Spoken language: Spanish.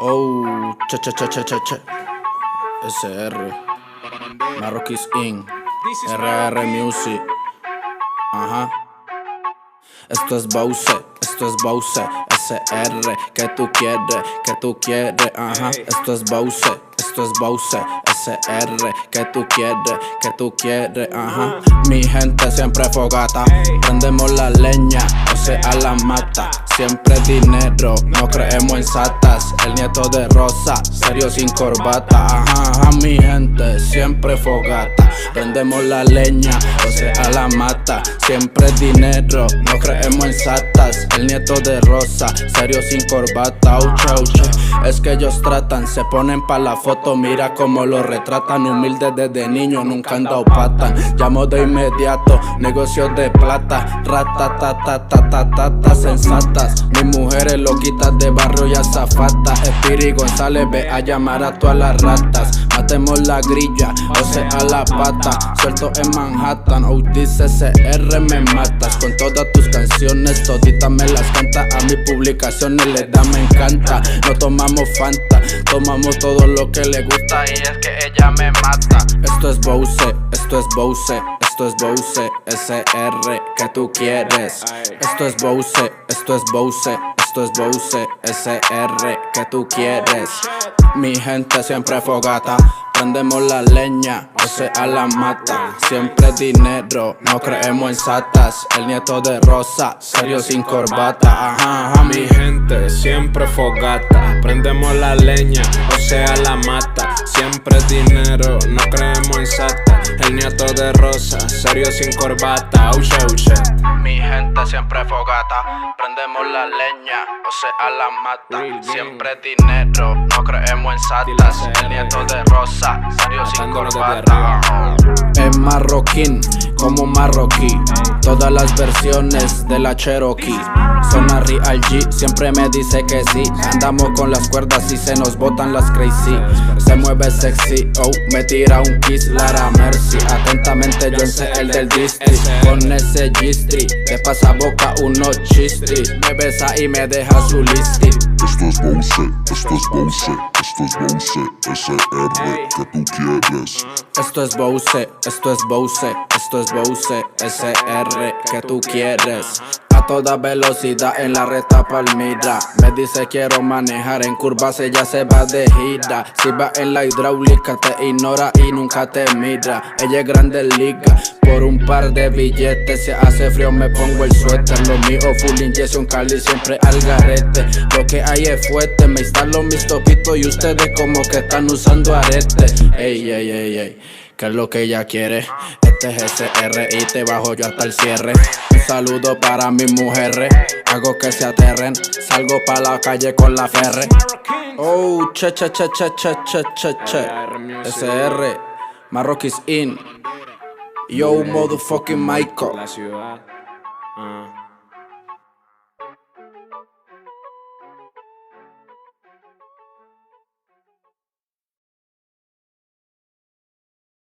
Oh, che. SR, Marroquíes Inc., RR Music. Ajá. Esto es Bowse, SR. ¿Qué tú quieres? Ajá. Esto es Bowse, SR. ¿Qué tú quieres? Ajá. Mi gente siempre fogata, prendemos la leña, o sea la mata. Siempre dinero, no creemos en satas. El nieto de Rosa, serio sin corbata. Ajá, mi gente siempre fogata, prendemos la leña, o sea la mata. Siempre dinero, no creemos en satas. El nieto de Rosa, serio sin corbata. Auche. Es que ellos tratan, se ponen pa' la foto, mira cómo lo retratan. Humildes desde niño, nunca han dado pata. Llamo de inmediato, negocios de plata. Ratatatata, sensatas. Mis mujeres loquitas de barrio y azafatas. Espiri González, ve a llamar a todas las ratas. Matemos la grilla, o sea la pata. Suelto en Manhattan, dice CR me matas. Con todas tus canciones, toditas me las canta. A mis publicaciones les da me encanta. No tomamos Fanta, tomamos todo lo que le gusta. Y es que ella me mata. Esto es Bowse, SR, ¿qué tú quieres? Esto es Bowse, SR, ¿qué tú quieres? Mi gente siempre fogata, prendemos la leña, o sea la mata. Siempre dinero, no creemos en satas. El nieto de Rosa, serio sin corbata. Ajá. Mi gente siempre fogata, prendemos la leña, o sea la mata. Siempre dinero, no creemos en satas. El nieto de Rosa, serio sin corbata. Auche. Mi gente siempre fogata, prendemos la leña, o sea la mata. Siempre dinero, no creemos en satas. El nieto de Rosa, serio sin corbata. Es marroquín, como marroquí. Todas las versiones de la Cherokee. Zona Real G, siempre me dice que sí. Andamos con las cuerdas y se nos botan las crazy. Se mueve sexy, me tira un kiss, Lara Mercy. Atentamente yo sé el del district. Con ese G-Street, te pasa boca unos chistis. Me besa y me deja su listi. Esto es Bowse, SR, ¿qué tú quieres? Esto es Bowse, SR, ¿qué tú quieres? A toda velocidad en la recta Palmira. Me dice quiero manejar en curvas, ella se va de gira. Si va en la hidráulica te ignora y nunca te mira. Ella es grande liga, por un par de billetes. Si hace frío me pongo el suéter. Lo mío full inyección Cali, siempre al garete. Lo que hay es fuerte, me instalo mis topitos y ustedes como que están usando arete. Ey, ¿qué es lo que ella quiere? Este es SR y te bajo yo hasta el cierre. Un saludo para mis mujeres, hago que se aterren. Salgo pa' la calle con la ferre. Oh, che. SR, Marroquíes Inc. Yo, motherfucking Michael. La ciudad.